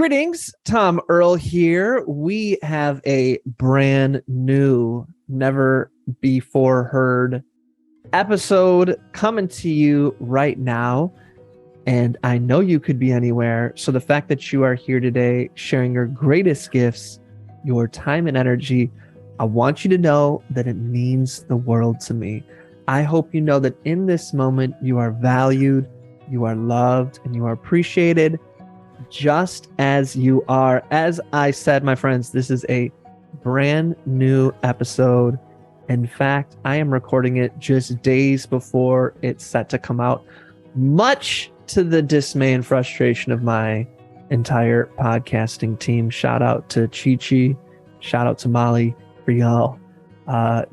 Greetings, Tom Earl here. We have a brand new, never before heard episode coming to you right now. And I know you could be anywhere. So the fact that you are here today, sharing your greatest gifts, your time and energy, I want you to know that it means the world to me. I hope you know that in this moment, you are valued, you are loved, and you are appreciated just as you are. As I said, my friends, this is a brand new episode. In fact, I am recording it just days before it's set to come out, much to the dismay and frustration of my entire podcasting team. Shout out to Chi-Chi, shout out to Molly for y'all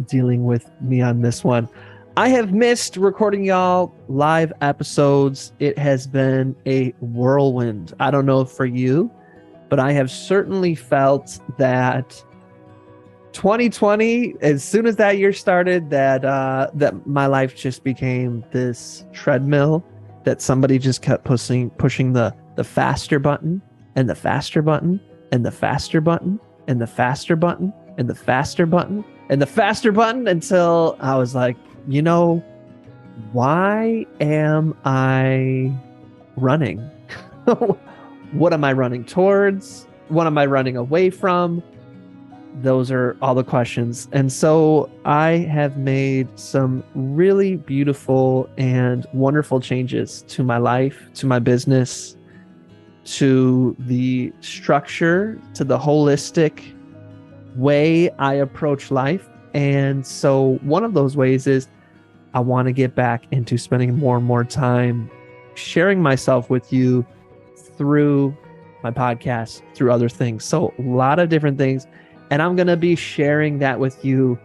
dealing with me on this one. I have missed recording y'all live episodes. It has been a whirlwind. I don't know for you, but I have certainly felt that 2020, as soon as that year started, that my life just became this treadmill that somebody just kept pushing the faster button and the faster button and the faster button and the faster button and the faster button and the faster button until I was like, you know, why am I running? What am I running towards? What am I running away from? Those are all the questions. And so I have made some really beautiful and wonderful changes to my life, to my business, to the structure, to the holistic way I approach life. And so one of those ways is I want to get back into spending more and more time sharing myself with you through my podcast, through other things. So a lot of different things. And I'm going to be sharing that with you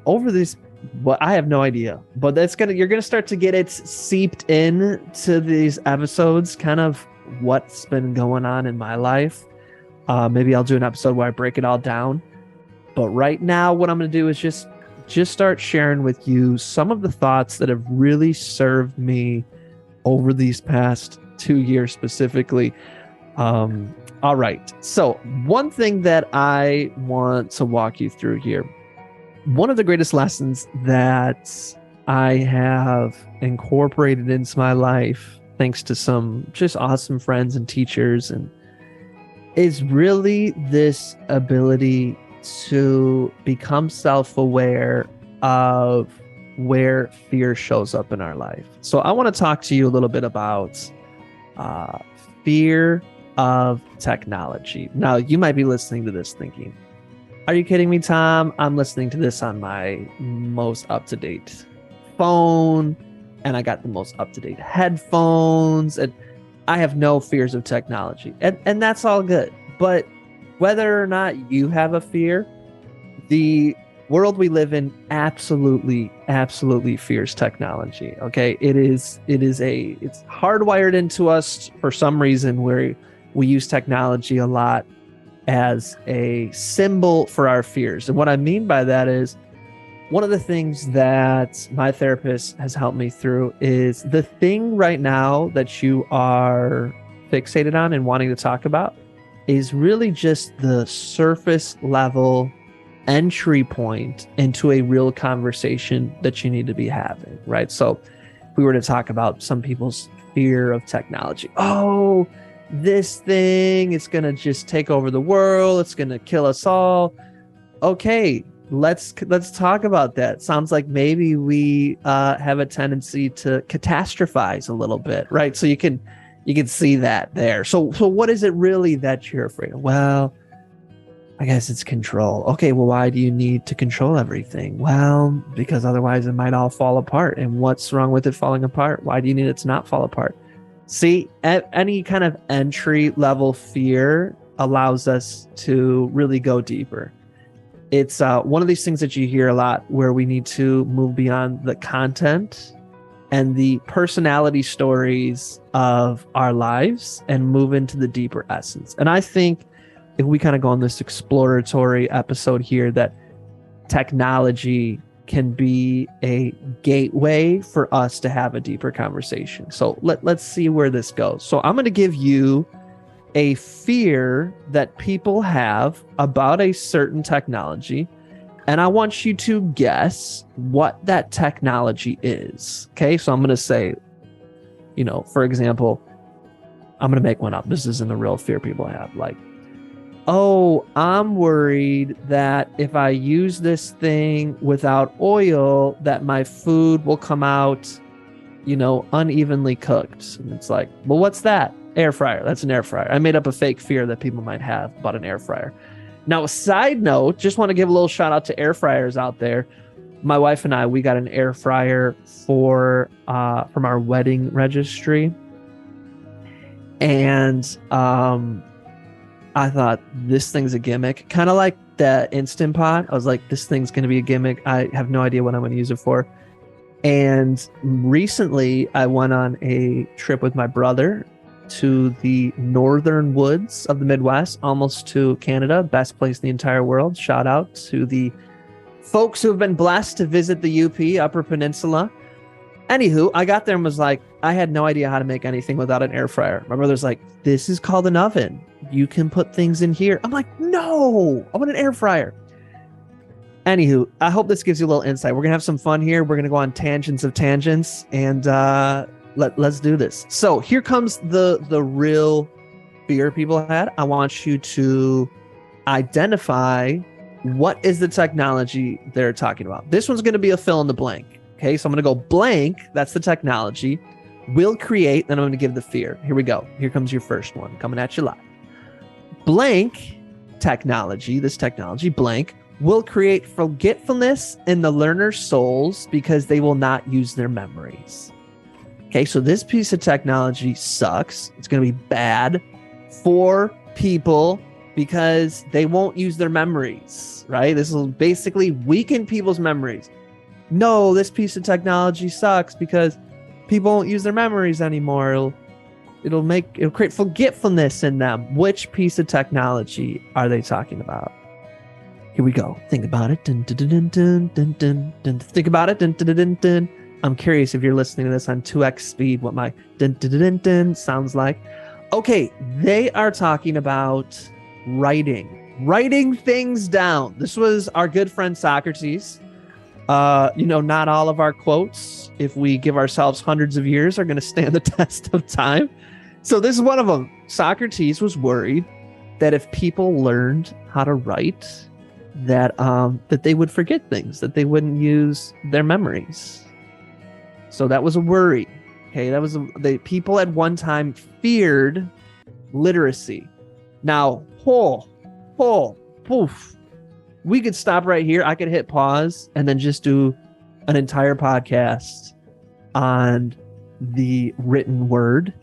over this. Well, I have no idea, but you're going to start to get it seeped in to these episodes, kind of what's been going on in my life. Maybe I'll do an episode where I break it all down. But right now, what I'm going to do is just start sharing with you some of the thoughts that have really served me over these past 2 years specifically. All right. So one thing that I want to walk you through here, one of the greatest lessons that I have incorporated into my life, thanks to some just awesome friends and teachers, and is really this ability to become self-aware of where fear shows up in our life. So I want to talk to you a little bit about fear of technology. Now, you might be listening to this thinking, are you kidding me, Tom? I'm listening to this on my most up-to-date phone, and I got the most up-to-date headphones, and I have no fears of technology. And that's all good. But whether or not you have a fear, the world we live in absolutely fears technology. Okay, it's hardwired into us for some reason where we use technology a lot as a symbol for our fears. And what I mean by that is, one of the things that my therapist has helped me through is the thing right now that you are fixated on and wanting to talk about is really just the surface level entry point into a real conversation that you need to be having, right? So if we were to talk about some people's fear of technology, oh, this thing is going to just take over the world. It's going to kill us all. Okay, let's talk about that. Sounds like maybe we have a tendency to catastrophize a little bit, right? So you can see that there. So what is it really that you're afraid of? Well, I guess it's control. Okay, well, why do you need to control everything? Well, because otherwise it might all fall apart. And what's wrong with it falling apart? Why do you need it to not fall apart? See, any kind of entry level fear allows us to really go deeper. It's one of these things that you hear a lot where we need to move beyond the content and the personality stories of our lives and move into the deeper essence. And I think if we kind of go on this exploratory episode here, that technology can be a gateway for us to have a deeper conversation. So let's see where this goes. So I'm going to give you a fear that people have about a certain technology, and I want you to guess what that technology is. Okay, so I'm going to say, for example, I'm going to make one up. This isn't a real fear people have. Like, oh, I'm worried that if I use this thing without oil, that my food will come out, unevenly cooked. And it's like, well, what's that? Air fryer. That's an air fryer. I made up a fake fear that people might have about an air fryer. Now, a side note, just want to give a little shout out to air fryers out there. My wife and I, we got an air fryer from our wedding registry. And I thought, this thing's a gimmick. Kind of like the Instant Pot. I was like, this thing's going to be a gimmick. I have no idea what I'm going to use it for. And recently, I went on a trip with my brother to the northern woods of the Midwest, almost to Canada, best place in the entire world. Shout out to the folks who have been blessed to visit the UP, Upper Peninsula. Anywho, I got there and was like, I had no idea how to make anything without an air fryer. My brother's like, this is called an oven. You can put things in here. I'm like, no, I want an air fryer. Anywho, I hope this gives you a little insight. We're going to have some fun here. We're going to go on tangents of tangents, and let's do this. So here comes the real fear people had. I want you to identify what is the technology they're talking about. This one's going to be a fill in the blank. Okay, so I'm going to go blank. That's the technology. Will create, then I'm going to give the fear. Here we go. Here comes your first one coming at you live. Blank technology, this technology, blank, will create forgetfulness in the learner's souls because they will not use their memories. Okay, so this piece of technology sucks. It's going to be bad for people because they won't use their memories, right? This will basically weaken people's memories. No, this piece of technology sucks because people won't use their memories anymore. It'll create forgetfulness in them. Which piece of technology are they talking about? Here we go. Think about it. Dun, dun, dun, dun, dun, dun, dun. Think about it. Dun, dun, dun, dun, dun. I'm curious if you're listening to this on 2x speed, what my dun, dun, dun, dun, dun sounds like. Okay, they are talking about writing things down. This was our good friend Socrates. Not all of our quotes, if we give ourselves hundreds of years, are going to stand the test of time. So this is one of them. Socrates was worried that if people learned how to write, that they would forget things, that they wouldn't use their memories. So that was a worry. Okay, that was the people at one time feared literacy. Now, poof. We could stop right here. I could hit pause and then just do an entire podcast on the written word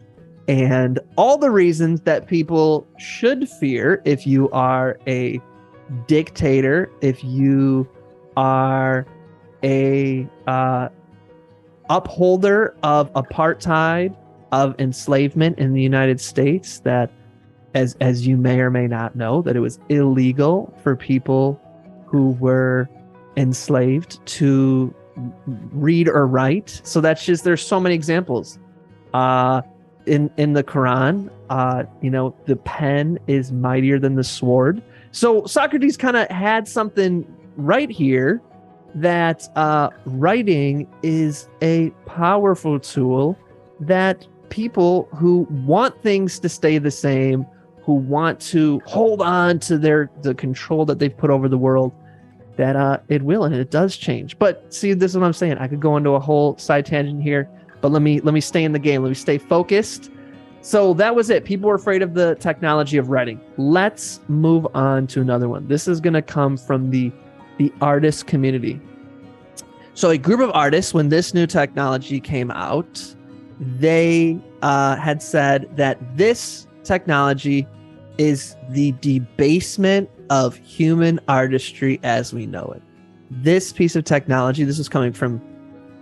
and all the reasons that people should fear if you are a dictator, if you are a upholder of apartheid, of enslavement in the United States, that as you may or may not know, that it was illegal for people who were enslaved to read or write. So that's just, there's so many examples. In the Quran, the pen is mightier than the sword. So Socrates kind of had something right here that writing is a powerful tool that people who want things to stay the same, who want to hold on to the control that they've put over the world, that it will, and it does change. But see, this is what I'm saying. I could go into a whole side tangent here, but let me stay in the game. Let me stay focused. So that was it. People were afraid of the technology of writing. Let's move on to another one. This is going to come from the artist community. So a group of artists, when this new technology came out, they had said that this technology is the debasement of human artistry as we know it. This piece of technology, this is coming from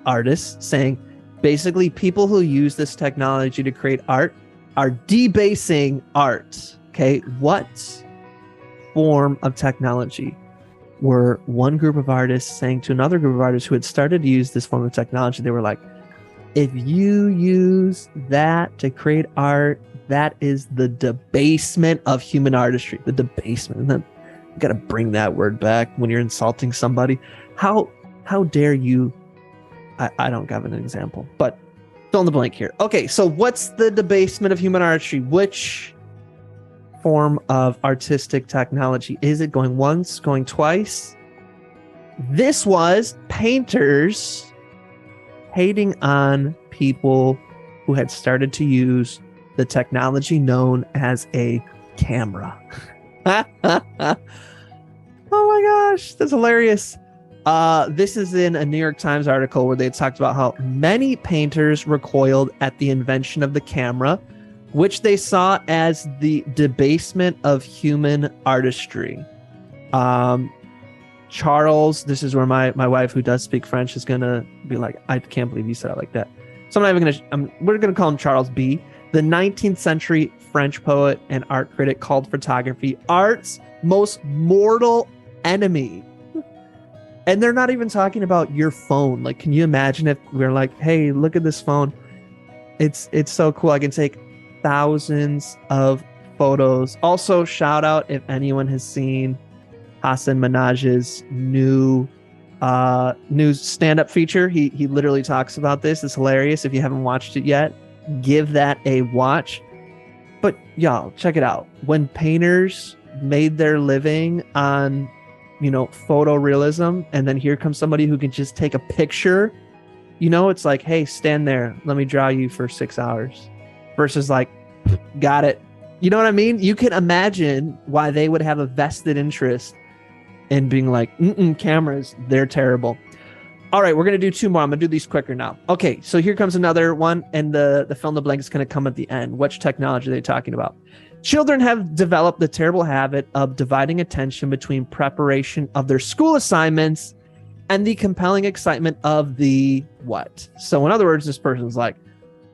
artists saying, basically people who use this technology to create art are debasing art. Okay, what form of technology were one group of artists saying to another group of artists who had started to use this form of technology? They were like, If you use that to create art, that is the debasement of human artistry. The debasement. And then you got to bring that word back when you're insulting somebody. How dare you? I don't have an example, but fill in the blank here. Okay, so what's the debasement of human artistry? Which form of artistic technology is it? Going once, going twice? This was painters hating on people who had started to use the technology known as a camera. Oh my gosh, that's hilarious. This is in a New York Times article where they talked about how many painters recoiled at the invention of the camera, which they saw as the debasement of human artistry. Charles, this is where my wife, who does speak French, is gonna be like, I can't believe you said it like that. So we're gonna call him Charles B. The 19th century French poet and art critic called photography art's most mortal enemy. And they're not even talking about your phone. Like, can you imagine if we're like, hey, look at this phone. It's so cool. I can take thousands of photos. Also, shout out if anyone has seen Hassan Minaj's new stand-up feature. He literally talks about this. It's hilarious. If you haven't watched it yet, give that a watch. But y'all, check it out. When painters made their living on, photorealism, and then here comes somebody who can just take a picture, it's like, hey, stand there, let me draw you for 6 hours, versus like, got it. You know what I mean? You can imagine why they would have a vested interest in being like, cameras, they're terrible. All right, we're going to do two more. I'm going to do these quicker now. Okay, so here comes another one, and the fill in the blank is going to come at the end. Which technology are they talking about? Children have developed the terrible habit of dividing attention between preparation of their school assignments and the compelling excitement of the what? So in other words, this person's like,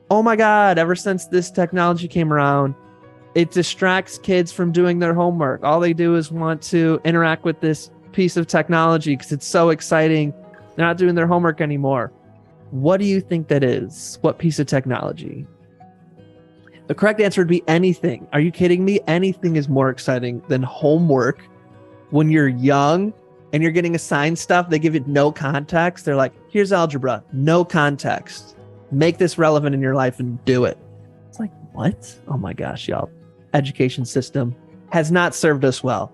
oh my God, ever since this technology came around, it distracts kids from doing their homework. All they do is want to interact with this piece of technology because it's so exciting. They're not doing their homework anymore. What do you think that is? What piece of technology? The correct answer would be anything. Are you kidding me? Anything is more exciting than homework. When you're young and you're getting assigned stuff, they give it no context. They're like, here's algebra, no context. Make this relevant in your life and do it. It's like, what? Oh my gosh, y'all. Education system has not served us well.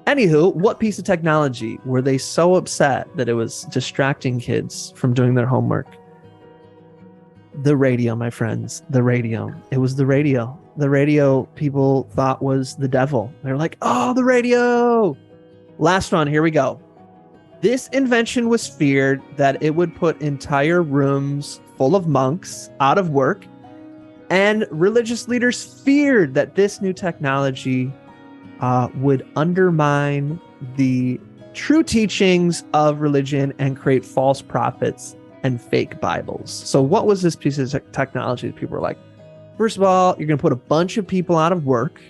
Anywho, what piece of technology were they so upset that it was distracting kids from doing their homework? The radio, my friends, the radio. It was the radio. The radio people thought was the devil. They're like, oh, the radio. Last one, here we go. This invention was feared that it would put entire rooms full of monks out of work, and religious leaders feared that this new technology would undermine the true teachings of religion and create false prophets and fake Bibles. So what was this piece of technology that people were like, first of all, you're going to put a bunch of people out of work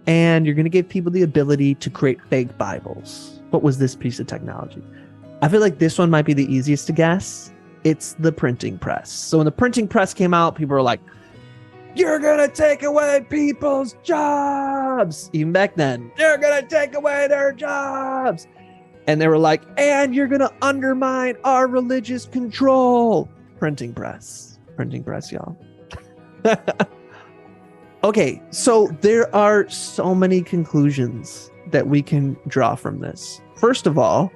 and you're going to give people the ability to create fake Bibles. What was this piece of technology? I feel like this one might be the easiest to guess. It's the printing press. So when the printing press came out, people were like, you're going to take away people's jobs. Even back then, you're going to take away their jobs. And they were like, and you're going to undermine our religious control. Printing press, y'all. Okay, so there are so many conclusions that we can draw from this. First of all,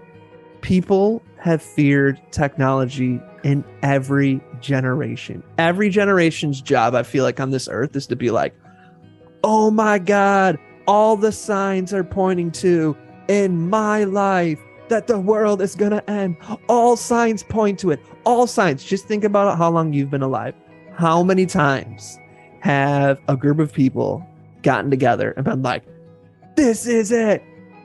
people have feared technology in every generation. Every generation's job, I feel like, on this earth is to be like, oh my God, all the signs are pointing to, in my life, that the world is going to end. All signs point to it. All signs. Just think about how long you've been alive. How many times have a group of people gotten together and been like, this is it.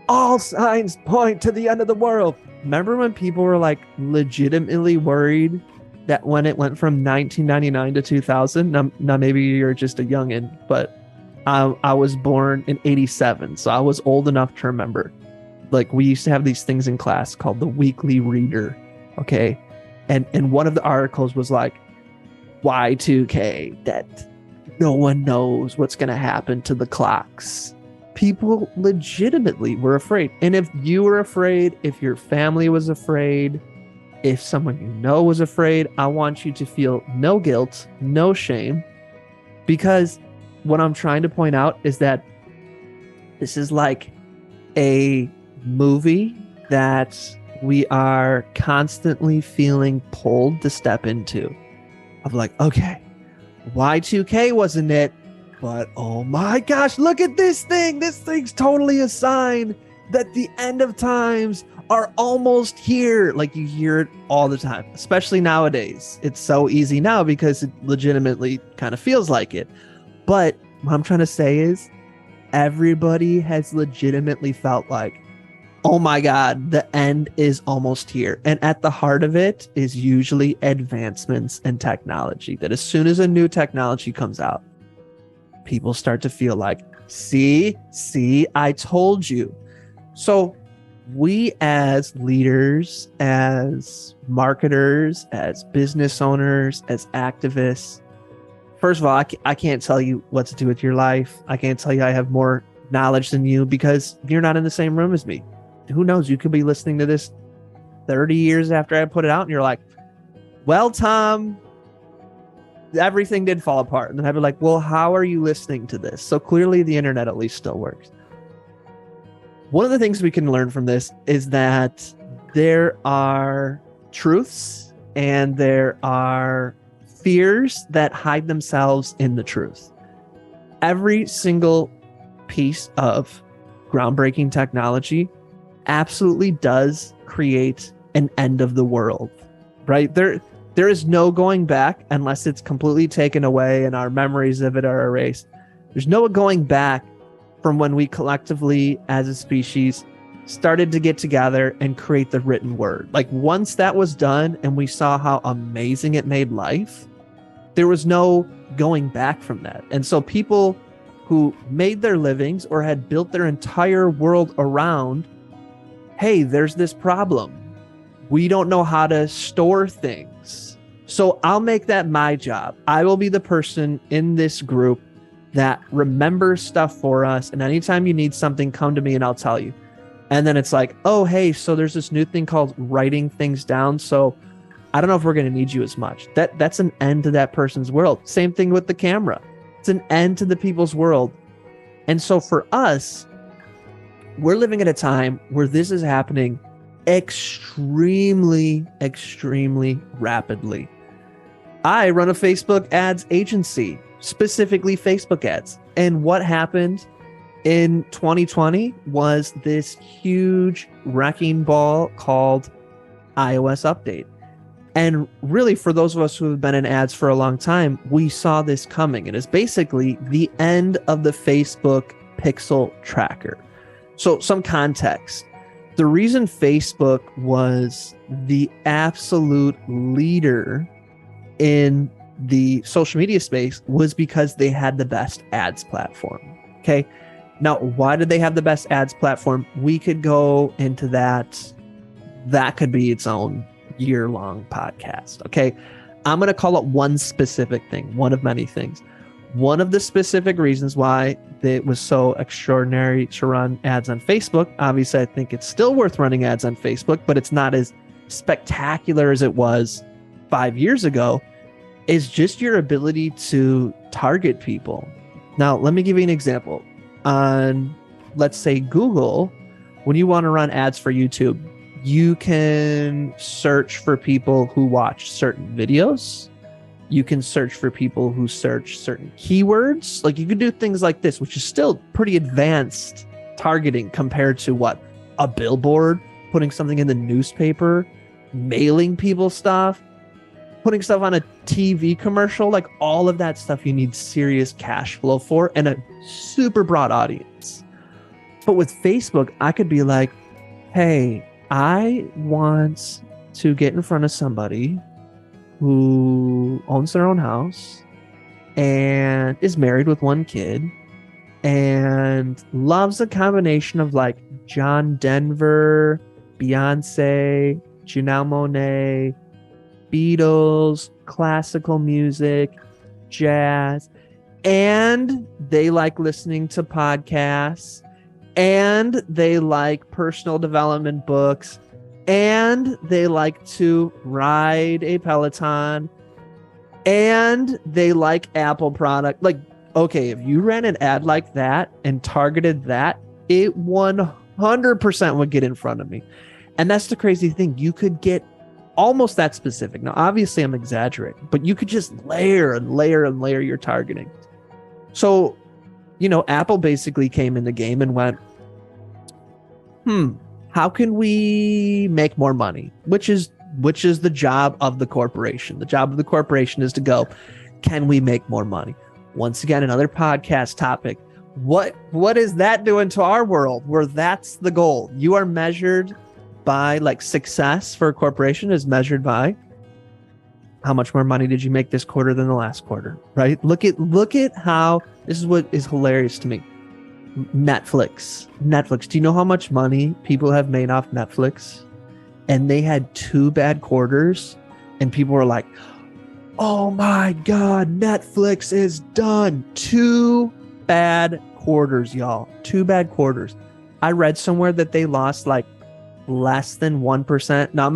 All signs point to the end of the world. Remember when people were like legitimately worried that when it went from 1999 to 2000, now maybe you're just a youngin', but I was born in 87. So I was old enough to remember. Like, we used to have these things in class called the weekly reader. Okay. And one of the articles was like, Y2K, that no one knows what's going to happen to the clocks. People legitimately were afraid. And if you were afraid, if your family was afraid, if someone you know was afraid, I want you to feel no guilt, no shame, because what I'm trying to point out is that this is like a movie that we are constantly feeling pulled to step into. Of like, okay, Y2K wasn't it, but oh my gosh, look at this thing. This thing's totally a sign that the end of times are almost here. Like, you hear it all the time, especially nowadays. It's so easy now because it legitimately kind of feels like it. But what I'm trying to say is everybody has legitimately felt like, oh my God, the end is almost here. And at the heart of it is usually advancements in technology, that as soon as a new technology comes out, people start to feel like, see, I told you. So we as leaders, as marketers, as business owners, as activists, first of all, I can't tell you what to do with your life. I can't tell you I have more knowledge than you because you're not in the same room as me. Who knows? You could be listening to this 30 years after I put it out and you're like, well, Tom, everything did fall apart. And then I'd be like, well, how are you listening to this? So clearly the internet at least still works. One of the things we can learn from this is that there are truths and there are fears that hide themselves in the truth. Every single piece of groundbreaking technology absolutely does create an end of the world, right? There is no going back unless it's completely taken away and our memories of it are erased. There's no going back from when we collectively as a species started to get together and create the written word. Like, once that was done and we saw how amazing it made life, there was no going back from that. And so people who made their livings or had built their entire world around, hey, there's this problem. We don't know how to store things. So I'll make that my job. I will be the person in this group that remembers stuff for us. And anytime you need something, come to me and I'll tell you. And then it's like, oh, hey, so there's this new thing called writing things down. So I don't know if we're going to need you as much. That's an end to that person's world. Same thing with the camera. It's an end to the people's world. And so for us, we're living at a time where this is happening extremely, extremely rapidly. I run a Facebook ads agency, specifically Facebook ads. And what happened in 2020 was this huge wrecking ball called iOS update. And really, for those of us who have been in ads for a long time, we saw this coming. It is basically the end of the Facebook pixel tracker. So some context. The reason Facebook was the absolute leader in the social media space was because they had the best ads platform. Okay. Now, why did they have the best ads platform? We could go into that. That could be its own year-long podcast. Okay. I'm going to call it one specific thing, one of many things. One of the specific reasons why it was so extraordinary to run ads on Facebook, obviously I think it's still worth running ads on Facebook, but it's not as spectacular as it was 5 years ago, is just your ability to target people. Now, let me give you an example. On, let's say, Google, when you want to run ads for YouTube, you can search for people who watch certain videos. You can search for people who search certain keywords. Like, you can do things like this, which is still pretty advanced targeting compared to what? A billboard, putting something in the newspaper, mailing people stuff, putting stuff on a TV commercial. Like, all of that stuff you need serious cash flow for and a super broad audience. But with Facebook, I could be like, hey, I want to get in front of somebody who owns their own house and is married with one kid and loves a combination of like John Denver, Beyonce, Janelle Monáe, Beatles, classical music, jazz, and they like listening to podcasts, and they like personal development books, and they like to ride a Peloton, and they like Apple product. Like, okay, if you ran an ad like that and targeted that, it 100% would get in front of me. And that's the crazy thing. You could get almost that specific. Now, obviously, I'm exaggerating, but you could just layer and layer and layer your targeting. So, Apple basically came in the game and went, how can we make more money? Which is the job of the corporation. The job of the corporation is to go, can we make more money? Once again, another podcast topic. What is that doing to our world where that's the goal? You are measured by, like, success for a corporation is measured by how much more money did you make this quarter than the last quarter, right? Look at how, this is what is hilarious to me. Netflix. Do you know how much money people have made off Netflix? And they had 2 bad quarters and people were like, oh my God, Netflix is done. 2 bad quarters, y'all. 2 bad quarters. I read somewhere that they lost like less than 1%. Now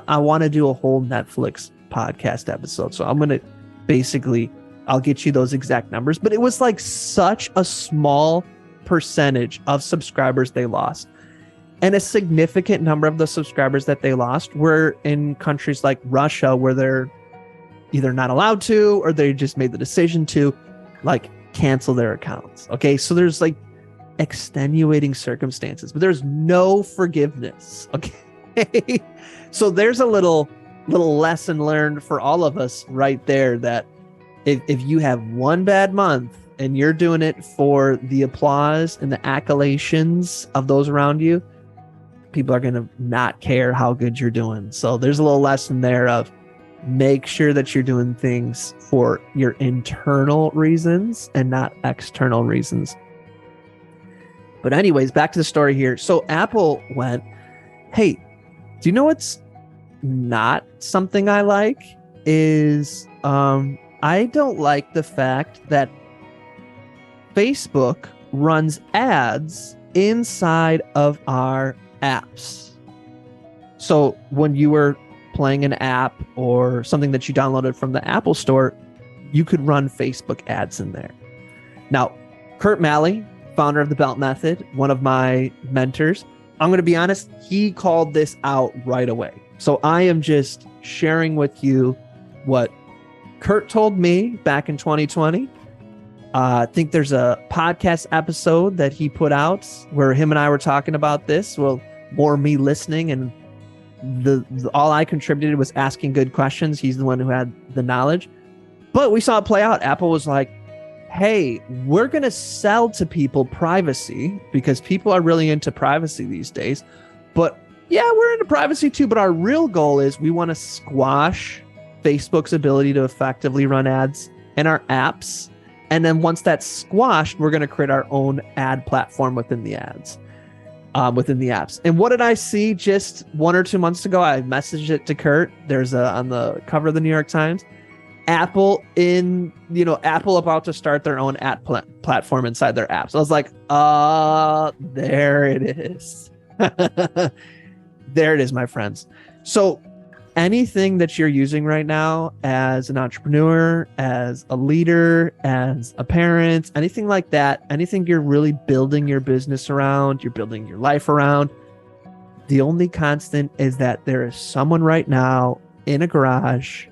I want to do a whole Netflix podcast episode. So I'm going to I'll get you those exact numbers, but it was like such a small percentage of subscribers they lost. And a significant number of the subscribers that they lost were in countries like Russia, where they're either not allowed to, or they just made the decision to, like, cancel their accounts. Okay. So there's like extenuating circumstances, but there's no forgiveness. Okay. So there's a little lesson learned for all of us right there, that if you have one bad month and you're doing it for the applause and the accolations of those around you, people are going to not care how good you're doing. So there's a little lesson there of make sure that you're doing things for your internal reasons and not external reasons. But anyways, back to the story here. So Apple went, hey, do you know what's not something I like is I don't like the fact that Facebook runs ads inside of our apps. So when you were playing an app or something that you downloaded from the Apple Store, you could run Facebook ads in there. Now, Kurt Malley, founder of the Belt Method, one of my mentors, I'm going to be honest, he called this out right away. So I am just sharing with you what Kurt told me back in 2020. I think there's a podcast episode that he put out where him and I were talking about this. Well, more me listening, and the all I contributed was asking good questions. He's the one who had the knowledge. But we saw it play out. Apple was like, hey, we're going to sell to people privacy because people are really into privacy these days. But yeah, we're into privacy too. But our real goal is we want to squash Facebook's ability to effectively run ads in our apps. And then once that's squashed, we're going to create our own ad platform within the ads, within the apps. And what did I see just 1 or 2 months ago? I messaged it to Kurt. There's on the cover of the New York Times, Apple about to start their own ad platform inside their apps. I was like, there it is. There it is, my friends. So anything that you're using right now as an entrepreneur, as a leader, as a parent, anything like that, anything you're really building your business around, you're building your life around, the only constant is that there is someone right now in a garage.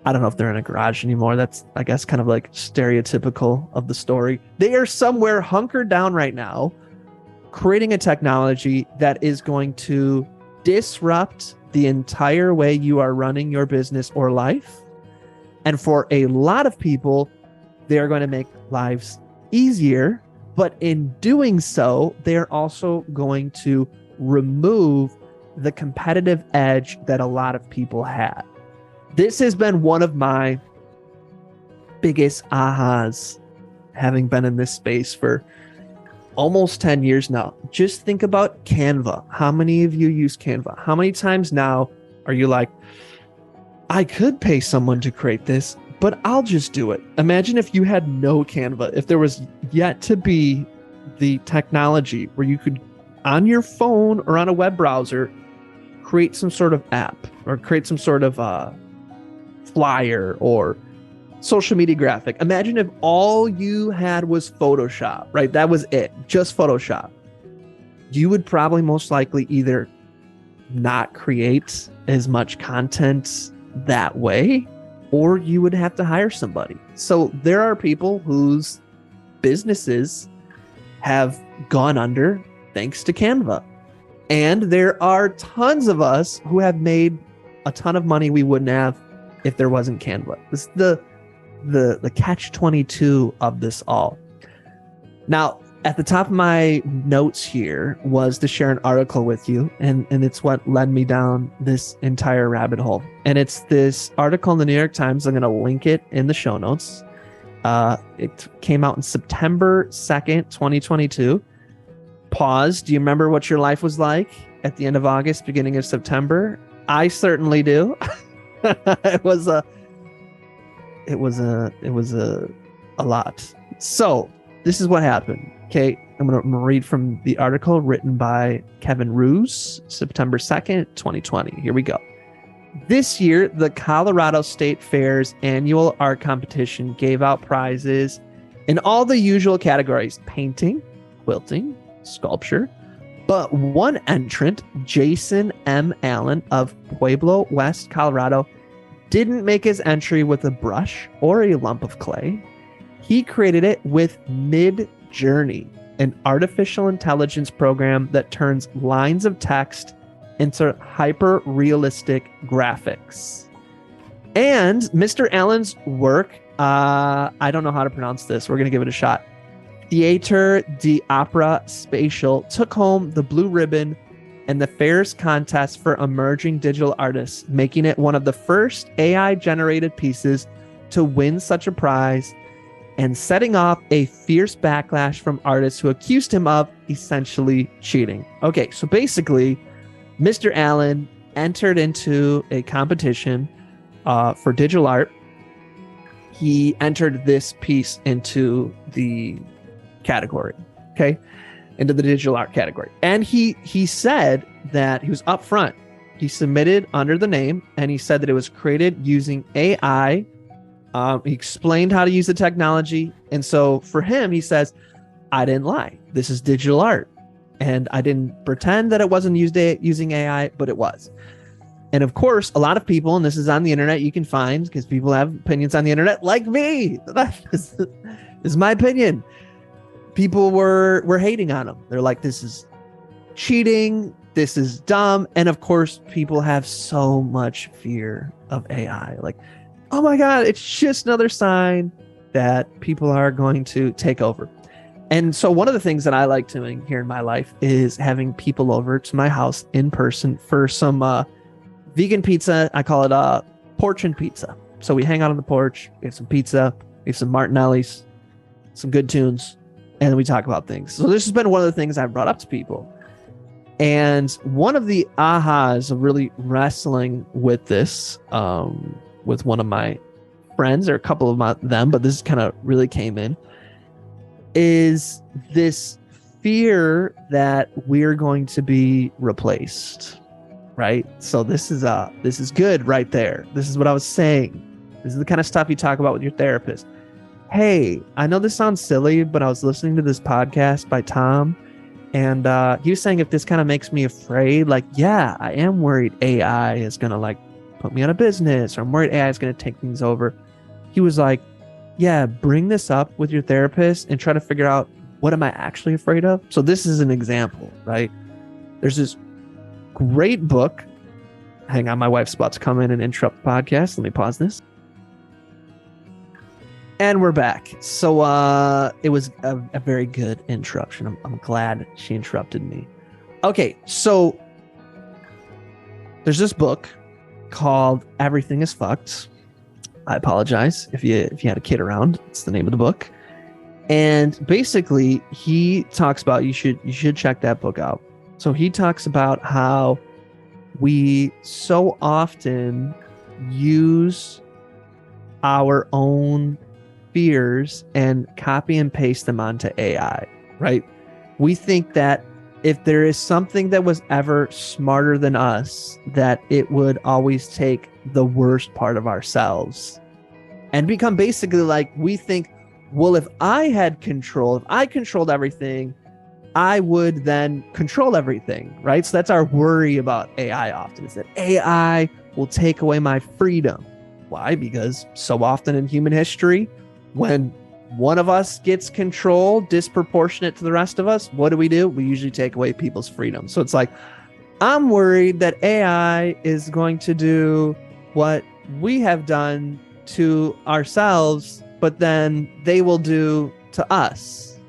I don't know if they're in a garage anymore. That's, I guess, kind of like stereotypical of the story. They are somewhere hunkered down right now, creating a technology that is going to disrupt the entire way you are running your business or life. And for a lot of people, they are going to make lives easier. But in doing so, they are also going to remove the competitive edge that a lot of people had. This has been one of my biggest ahas, having been in this space for almost 10 years now. Just think about Canva. How many of you use Canva? How many times now are you like, I could pay someone to create this, but I'll just do it. Imagine if you had no Canva, if there was yet to be the technology where you could, on your phone or on a web browser, create some sort of app or create some sort of flyer or social media graphic. Imagine if all you had was Photoshop, right? That was it, just Photoshop. You would probably most likely either not create as much content that way, or you would have to hire somebody. So there are people whose businesses have gone under thanks to Canva. And there are tons of us who have made a ton of money we wouldn't have if there wasn't Canva. This is the catch-22 of this all. Now, at the top of my notes here was to share an article with you, and it's what led me down this entire rabbit hole. And it's this article in the New York Times. I'm going to link it in the show notes. It came out in September 2nd, 2022. Pause. Do you remember what your life was like at the end of August, beginning of September? I certainly do. It was a lot. So this is what happened. Okay, I'm going to read from the article written by Kevin Roos, September 2nd, 2020. Here we go. This year, the Colorado State Fair's annual art competition gave out prizes in all the usual categories: painting, quilting, sculpture. But one entrant, Jason M. Allen of Pueblo West, Colorado, didn't make his entry with a brush or a lump of clay. He created it with Mid-Journey, an artificial intelligence program that turns lines of text into hyper-realistic graphics. And Mr. Allen's work, I don't know how to pronounce this. We're going to give it a shot. Theater d'Opera Spatial took home the blue ribbon in the fair's contest for emerging digital artists, making it one of the first AI-generated pieces to win such a prize and setting off a fierce backlash from artists who accused him of essentially cheating. Okay, so basically, Mr. Allen entered into a competition for digital art. He entered this piece into the category, okay, into the digital art category. And he said that he was upfront. He submitted under the name, and he said that it was created using AI. He explained how to use the technology. And so for him, he says, I didn't lie. This is digital art. And I didn't pretend that it wasn't using AI, but it was. And of course, a lot of people, and this is on the internet, you can find, because people have opinions on the internet, like me. This is my opinion. People were hating on him. They're like, this is cheating. This is dumb. And of course, people have so much fear of AI. Like, oh my God, it's just another sign that people are going to take over. And so one of the things that I like doing here in my life is having people over to my house in person for some vegan pizza. I call it porch and pizza. So we hang out on the porch, we have some pizza, we have some Martinelli's, some good tunes, and we talk about things. So this has been one of the things I've brought up to people. And one of the ahas of really wrestling with this, with one of my friends, or a couple of them, but this kind of really came in, is this fear that we're going to be replaced, right? So this is good right there. This is what I was saying. This is the kind of stuff you talk about with your therapist. Hey, I know this sounds silly, but I was listening to this podcast by Tom, and he was saying if this kind of makes me afraid, like, yeah, I am worried AI is going to like put me out of business, or I'm worried AI is going to take things over. He was like, yeah, bring this up with your therapist and try to figure out, what am I actually afraid of? So this is an example, right? There's this great book. Hang on, my wife's about to come in and interrupt the podcast. Let me pause this. And we're back. So it was a very good interruption. I'm glad she interrupted me. Okay, so there's this book called Everything is Fucked. I apologize if you had a kid around. It's the name of the book. And basically, he talks about, you should check that book out. So he talks about how we so often use our own fears and copy and paste them onto AI, right? We think that if there is something that was ever smarter than us, that it would always take the worst part of ourselves and become basically like, we think, well, if I had control, if I controlled everything, I would then control everything, right? So that's our worry about AI often, is that AI will take away my freedom. Why? Because so often in human history, when one of us gets control disproportionate to the rest of us, what do? We usually take away people's freedom. So it's like, I'm worried that AI is going to do what we have done to ourselves, but then they will do to us.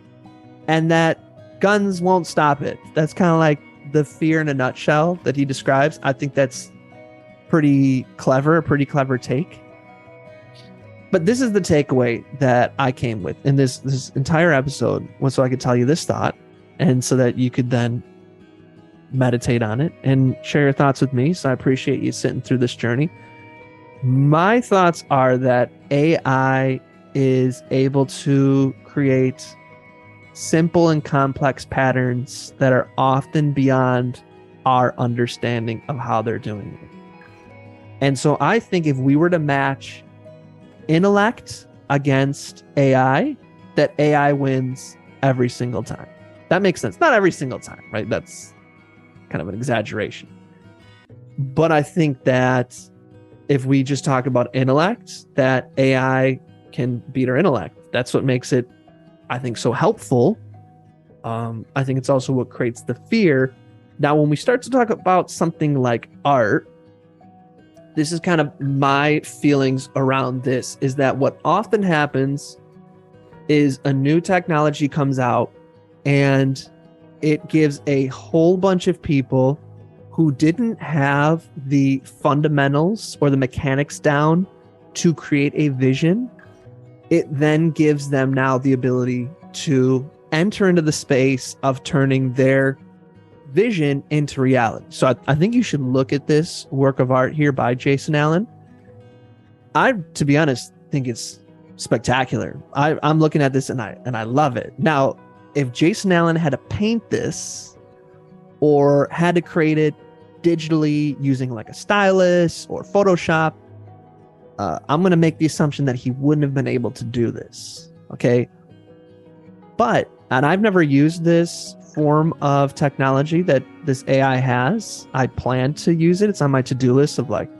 And that guns won't stop it. That's kind of like the fear in a nutshell that he describes. I think that's a pretty clever take. But this is the takeaway that I came with in this entire episode, was so I could tell you this thought, and so that you could then meditate on it and share your thoughts with me. So I appreciate you sitting through this journey. My thoughts are that AI is able to create simple and complex patterns that are often beyond our understanding of how they're doing it. And so I think if we were to match intellect against AI, that AI wins every single time. That makes sense. Not every single time, right? That's kind of an exaggeration. But I think that if we just talk about intellect, that AI can beat our intellect. That's what makes it, I think, so helpful. I think it's also what creates the fear. Now, when we start to talk about something like art, this is kind of my feelings around this, is that what often happens is a new technology comes out and it gives a whole bunch of people who didn't have the fundamentals or the mechanics down to create a vision. It then gives them now the ability to enter into the space of turning their vision into reality. So I think you should look at this work of art here by Jason Allen. I, to be honest, think it's spectacular. I'm looking at this and I love it. Now, if Jason Allen had to paint this or had to create it digitally using like a stylus or Photoshop, I'm going to make the assumption that he wouldn't have been able to do this. Okay. And I've never used this form of technology that this AI has. I plan to use it. It's on my to-do list of like,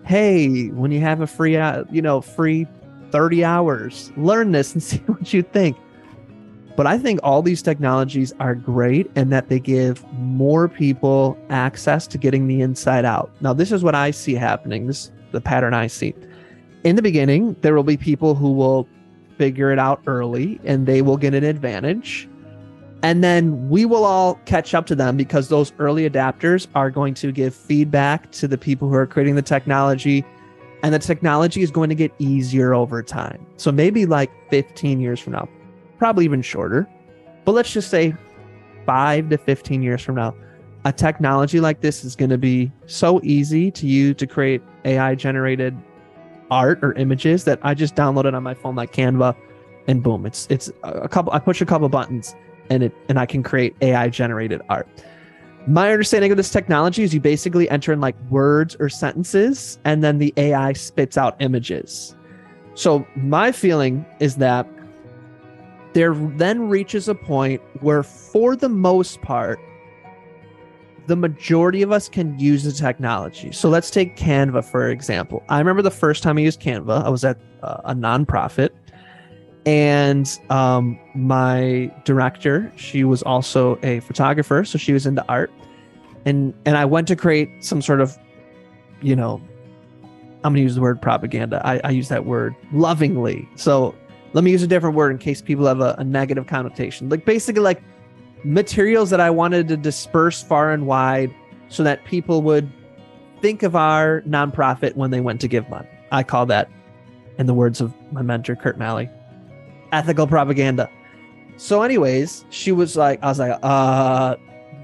hey, when you have a free 30 hours, learn this and see what you think. But I think all these technologies are great and that they give more people access to getting the inside out. Now, this is what I see happening. This is the pattern I see. In the beginning, there will be people who will figure it out early and they will get an advantage. And then we will all catch up to them because those early adapters are going to give feedback to the people who are creating the technology. And the technology is going to get easier over time. So maybe like 15 years from now, probably even shorter. But let's just say 5 to 15 years from now, a technology like this is going to be so easy to use to create AI generated art or images that I just downloaded on my phone like Canva, and boom, it's a couple. I push a couple buttons and I can create AI generated art. My understanding of this technology is you basically enter in like words or sentences and then the AI spits out images. So my feeling is that there then reaches a point where, for the most part, the majority of us can use the technology. So let's take Canva, for example. I remember the first time I used Canva, I was at a nonprofit, and my director, she was also a photographer, so she was into art. And I went to create some sort of, I'm going to use the word propaganda. I use that word lovingly. So let me use a different word in case people have a negative connotation. Like basically like materials that I wanted to disperse far and wide so that people would think of our nonprofit when they went to give money. I call that, in the words of my mentor, Kurt Malley, ethical propaganda. So anyways, I was like,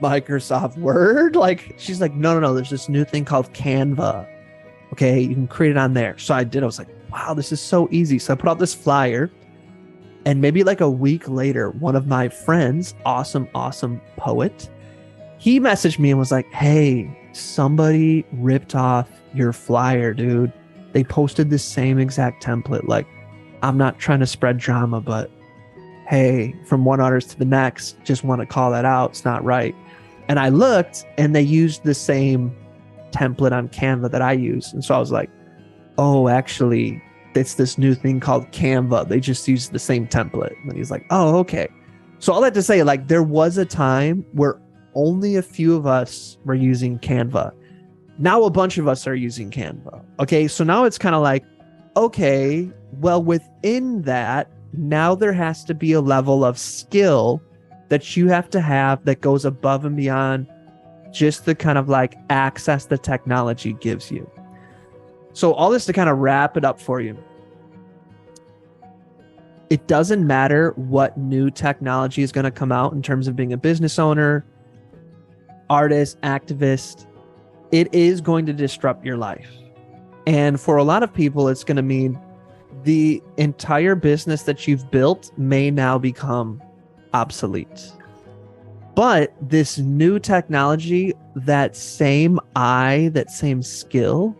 Microsoft Word? Like, she's like, no, there's this new thing called Canva. Okay, you can create it on there. So I did. I was like, wow, this is so easy. So I put out this flyer, and maybe like a week later, one of my friends, awesome poet, he messaged me and was like, hey, somebody ripped off your flyer, dude. They posted the same exact template. Like, I'm not trying to spread drama, but hey, from one artist to the next, just want to call that out. It's not right. And I looked, and they used the same template on Canva that I use. And so I was like, oh, actually, it's this new thing called Canva. They just use the same template. And he's like, oh, okay. So all that to say, like, there was a time where only a few of us were using Canva. Now a bunch of us are using Canva. Okay, so now it's kind of like, okay, well, within that, now there has to be a level of skill that you have to have that goes above and beyond just the kind of like access the technology gives you. So all this to kind of wrap it up for you. It doesn't matter what new technology is going to come out in terms of being a business owner, artist, activist. It is going to disrupt your life. And for a lot of people, it's going to mean the entire business that you've built may now become obsolete. But this new technology, that same eye, that same skill,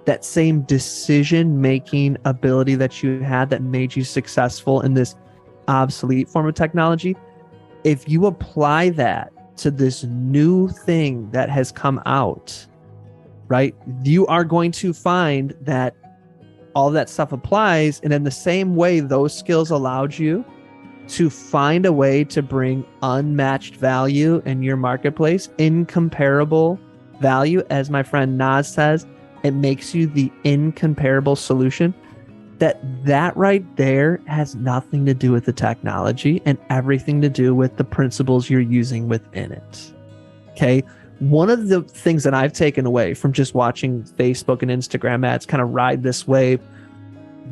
that same decision-making ability that you had that made you successful in this obsolete form of technology, if you apply that to this new thing that has come out, right, you are going to find that all that stuff applies. And in the same way those skills allowed you to find a way to bring unmatched value in your marketplace, incomparable value, as my friend Nas says, it makes you the incomparable solution. That right there has nothing to do with the technology and everything to do with the principles you're using within it. Okay. One of the things that I've taken away from just watching Facebook and Instagram ads kind of ride this wave,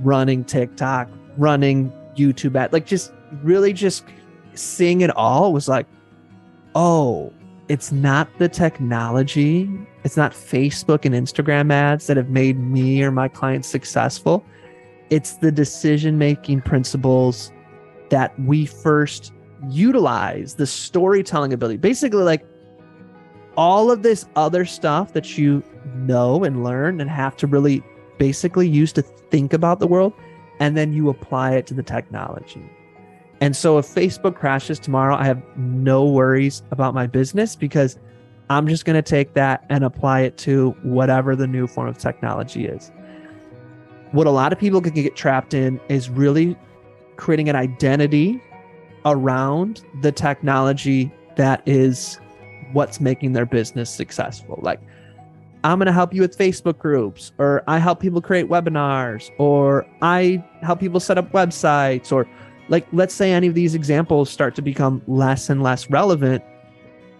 running TikTok, running YouTube ads, like just really just seeing it all was like, oh, it's not the technology. It's not Facebook and Instagram ads that have made me or my clients successful. It's the decision-making principles that we first utilize, the storytelling ability. Basically, like all of this other stuff that you know and learn and have to really basically use to think about the world, and then you apply it to the technology. And so if Facebook crashes tomorrow, I have no worries about my business because I'm just going to take that and apply it to whatever the new form of technology is. What a lot of people can get trapped in is really creating an identity around the technology that is what's making their business successful. Like, I'm going to help you with Facebook groups, or I help people create webinars, or I help people set up websites, or like, let's say any of these examples start to become less and less relevant.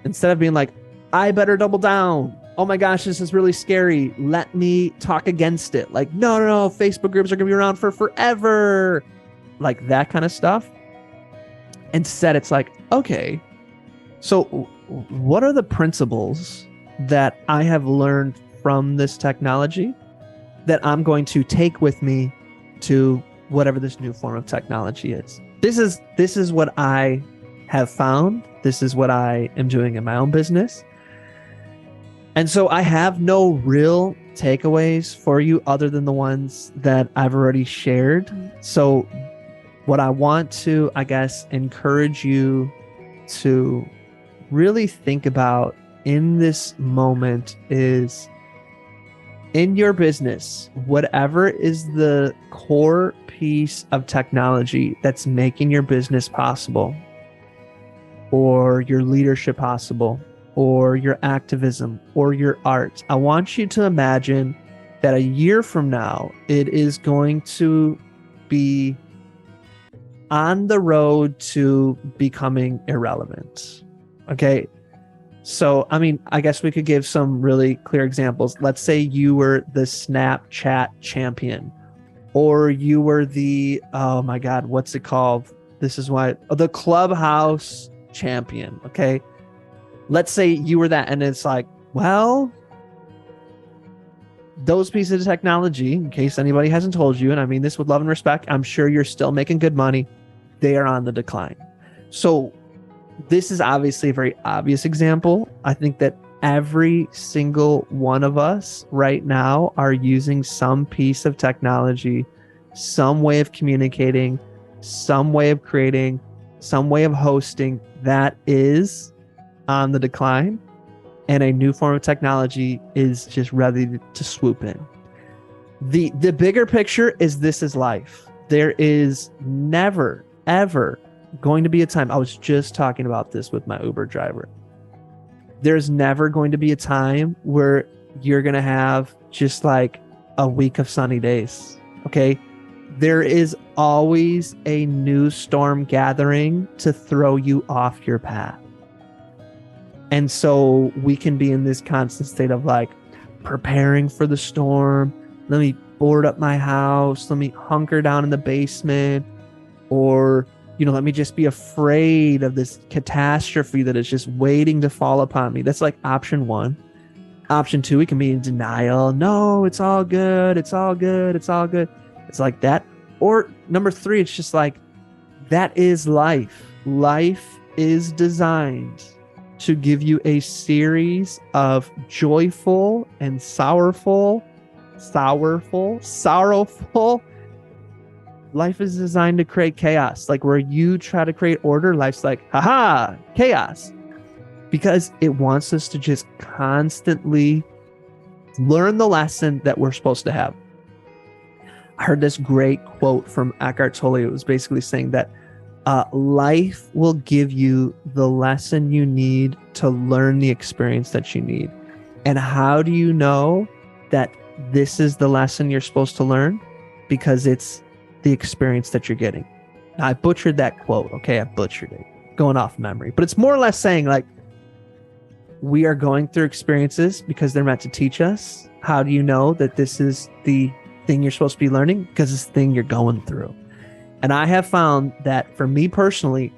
Instead of being like, I better double down. Oh my gosh, this is really scary. Let me talk against it. Like, no, Facebook groups are going to be around for forever. Like that kind of stuff. Instead, it's like, okay, so what are the principles that I have learned from this technology that I'm going to take with me to whatever this new form of technology is? This is what I have found. This is what I am doing in my own business. And so I have no real takeaways for you other than the ones that I've already shared. So what I want to, I guess, encourage you to really think about in this moment is, in your business, whatever is the core piece of technology that's making your business possible, or your leadership possible, or your activism, or your art, I want you to imagine that a year from now, it is going to be on the road to becoming irrelevant. Okay. So, I mean, I guess we could give some really clear examples. Let's say you were the Snapchat champion, or you were the, oh my God, what's it called? This is why, the Clubhouse champion. Okay. Let's say you were that, and it's like, well, those pieces of technology, in case anybody hasn't told you, and I mean this with love and respect, I'm sure you're still making good money, they are on the decline. So this is obviously a very obvious example. I think that every single one of us right now are using some piece of technology, some way of communicating, some way of creating, some way of hosting that is on the decline, and a new form of technology is just ready to swoop in. The bigger picture is this is life. There is never, ever going to be a time, I was just talking about this with my Uber driver. There's never going to be a time where you're going to have just like a week of sunny days. Okay. There is always a new storm gathering to throw you off your path. And so we can be in this constant state of like preparing for the storm. Let me board up my house. Let me hunker down in the basement, or, let me just be afraid of this catastrophe that is just waiting to fall upon me. That's like option one. Option two, we can be in denial. No, it's all good. It's all good. It's all good. It's like that. Or number three, it's just like, that is life. Life is designed to give you a series of joyful and sorrowful. Life is designed to create chaos. Like where you try to create order, life's like, haha, chaos. Because it wants us to just constantly learn the lesson that we're supposed to have. I heard this great quote from Eckhart Tolle. It was basically saying that life will give you the lesson you need to learn the experience that you need. And how do you know that this is the lesson you're supposed to learn? Because it's the experience that you're getting. Now, I butchered that quote. Okay, I butchered it, going off memory. But it's more or less saying like, we are going through experiences because they're meant to teach us. How do you know that this is the thing you're supposed to be learning? Because it's the thing you're going through. And I have found that for me personally,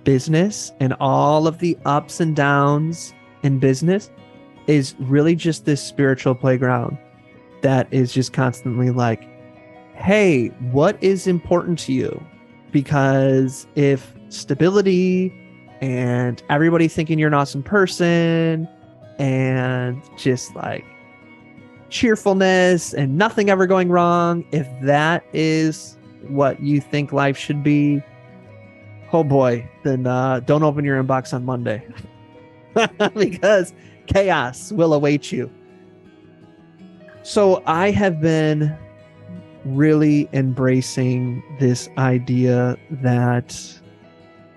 business and all of the ups and downs in business is really just this spiritual playground that is just constantly like, hey, what is important to you? Because if stability and everybody thinking you're an awesome person and just like cheerfulness and nothing ever going wrong, if that is what you think life should be, oh boy, then don't open your inbox on Monday because chaos will await you. So I have been really embracing this idea that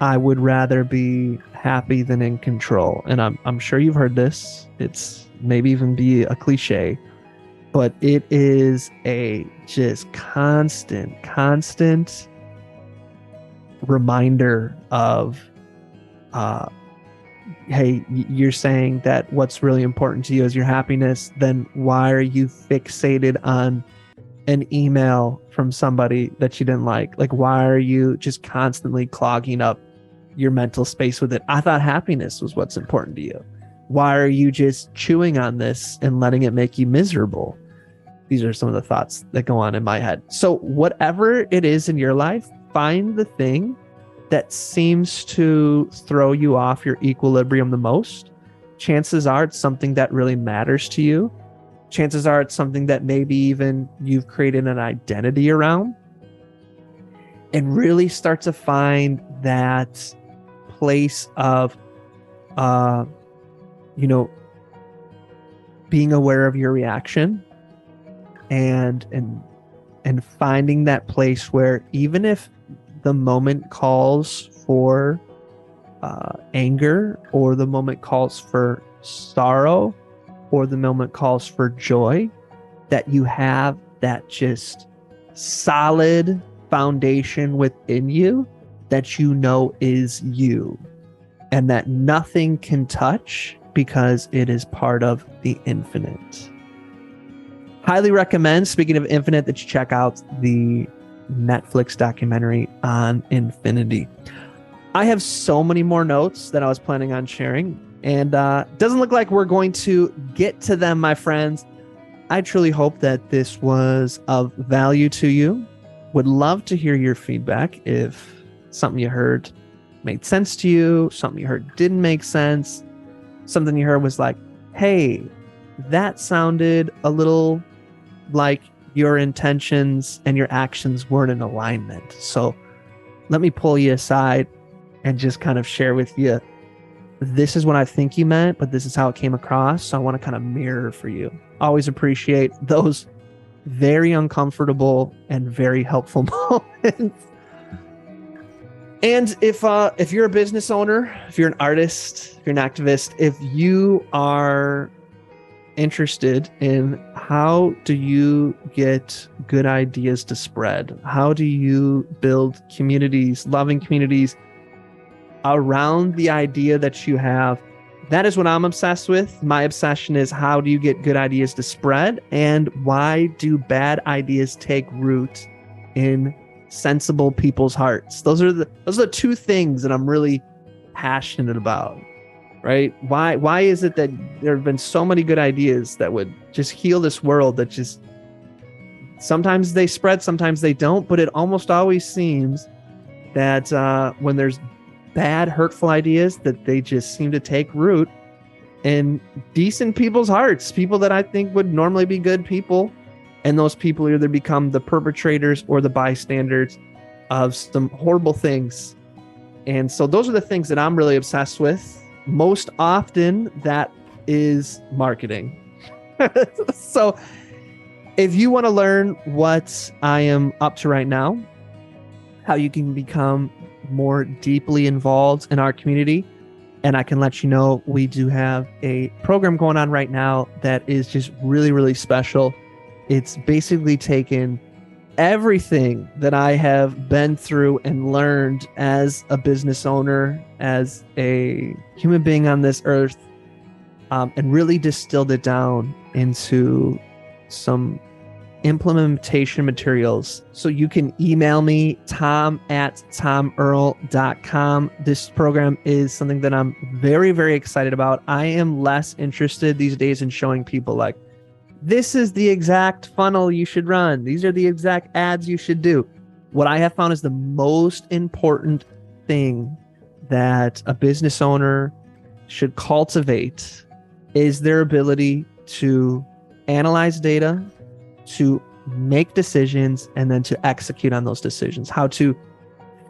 I would rather be happy than in control. And I'm sure you've heard this. It's maybe even be a cliche, but it is a just constant reminder of, hey, you're saying that what's really important to you is your happiness. Then why are you fixated on an email from somebody that you didn't like? Like, why are you just constantly clogging up your mental space with it? I thought happiness was what's important to you. Why are you just chewing on this and letting it make you miserable? These are some of the thoughts that go on in my head. So whatever it is in your life, find the thing that seems to throw you off your equilibrium the most. Chances are it's something that really matters to you. Chances are it's something that maybe even you've created an identity around, and really start to find that place of, being aware of your reaction and finding that place where even if the moment calls for anger, or the moment calls for sorrow, or the moment calls for joy, that you have that just solid foundation within you that you know is you, and that nothing can touch because it is part of the infinite. Highly recommend, speaking of infinite, that you check out the Netflix documentary on infinity. I have so many more notes that I was planning on sharing, and doesn't look like we're going to get to them, my friends. I truly hope that this was of value to you. Would love to hear your feedback if something you heard made sense to you, something you heard didn't make sense, something you heard was like, hey, that sounded a little like your intentions and your actions weren't in alignment. So let me pull you aside and just kind of share with you, this is what I think you meant, but this is how it came across. So I want to kind of mirror for you. Always appreciate those very uncomfortable and very helpful moments. And if you're a business owner, if you're an artist, if you're an activist, if you are interested in how do you get good ideas to spread, how do you build communities, loving communities around the idea that you have, that is what I'm obsessed with. My obsession is how do you get good ideas to spread, and why do bad ideas take root in sensible people's hearts? Those are the two things that I'm really passionate about, right? Why is it that there have been so many good ideas that would just heal this world that just sometimes they spread, sometimes they don't, but it almost always seems that when there's bad, hurtful ideas, that they just seem to take root in decent people's hearts, people that I think would normally be good people. And those people either become the perpetrators or the bystanders of some horrible things. And so those are the things that I'm really obsessed with. Most often, that is marketing. So if you want to learn what I am up to right now, how you can become more deeply involved in our community, and I can let you know, we do have a program going on right now that is just really, really special. It's basically taken everything that I have been through and learned as a business owner, as a human being on this earth, and really distilled it down into some implementation materials. So you can email me, tom@tomearl.com. This program is something that I'm very, very excited about. I am less interested these days in showing people like, this is the exact funnel you should run. These are the exact ads you should do. What I have found is the most important thing that a business owner should cultivate is their ability to analyze data, to make decisions, and then to execute on those decisions. How to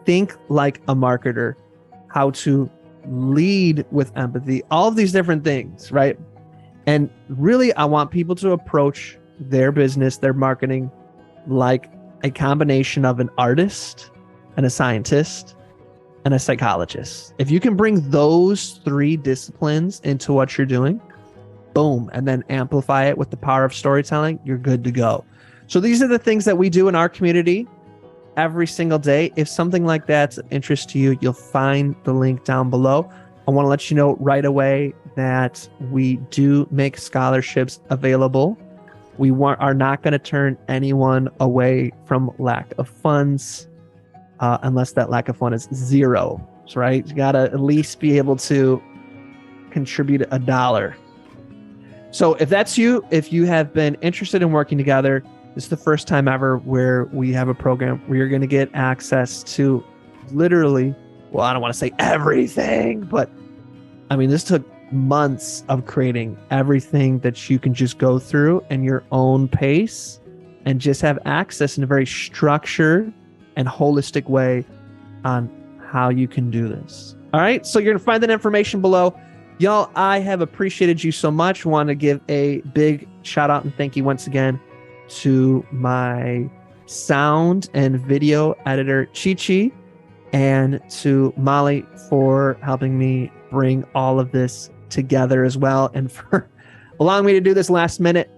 think like a marketer, how to lead with empathy, all of these different things, right? And really, I want people to approach their business, their marketing, like a combination of an artist and a scientist and a psychologist. If you can bring those three disciplines into what you're doing, boom, and then amplify it with the power of storytelling, you're good to go. So these are the things that we do in our community every single day. If something like that's of interest to you, you'll find the link down below. I want to let you know right away that we do make scholarships available. We are not going to turn anyone away from lack of funds unless that lack of fund is zero, right? You got to at least be able to contribute $1. So if that's you, if you have been interested in working together, this is the first time ever where we have a program where you're going to get access to literally, well, I don't want to say everything, but I mean, this took months of creating everything that you can just go through in your own pace and just have access in a very structured and holistic way on how you can do this. All right. So you're going to find that information below. Y'all, I have appreciated you so much. Want to give a big shout out and thank you once again to my sound and video editor, Chi-Chi, and to Molly for helping me bring all of this together as well, and for allowing me to do this last minute.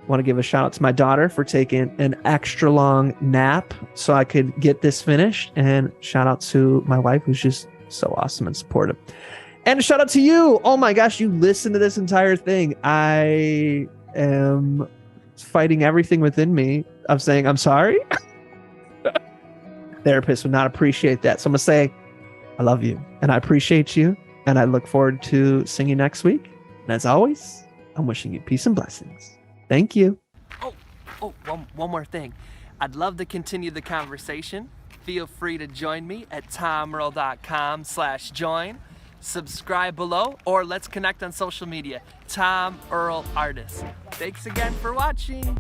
I want to give a shout out to my daughter for taking an extra long nap so I could get this finished, and shout out to my wife, who's just so awesome and supportive. And a shout out to you. Oh my gosh, you listened to this entire thing. I am fighting everything within me of saying, I'm sorry. Therapists would not appreciate that. So I'm going to say, I love you and I appreciate you. And I look forward to seeing you next week. And as always, I'm wishing you peace and blessings. Thank you. One more thing. I'd love to continue the conversation. Feel free to join me at tomearl.com/join. Subscribe below, or let's connect on social media. Tom Earl Artist. Thanks again for watching.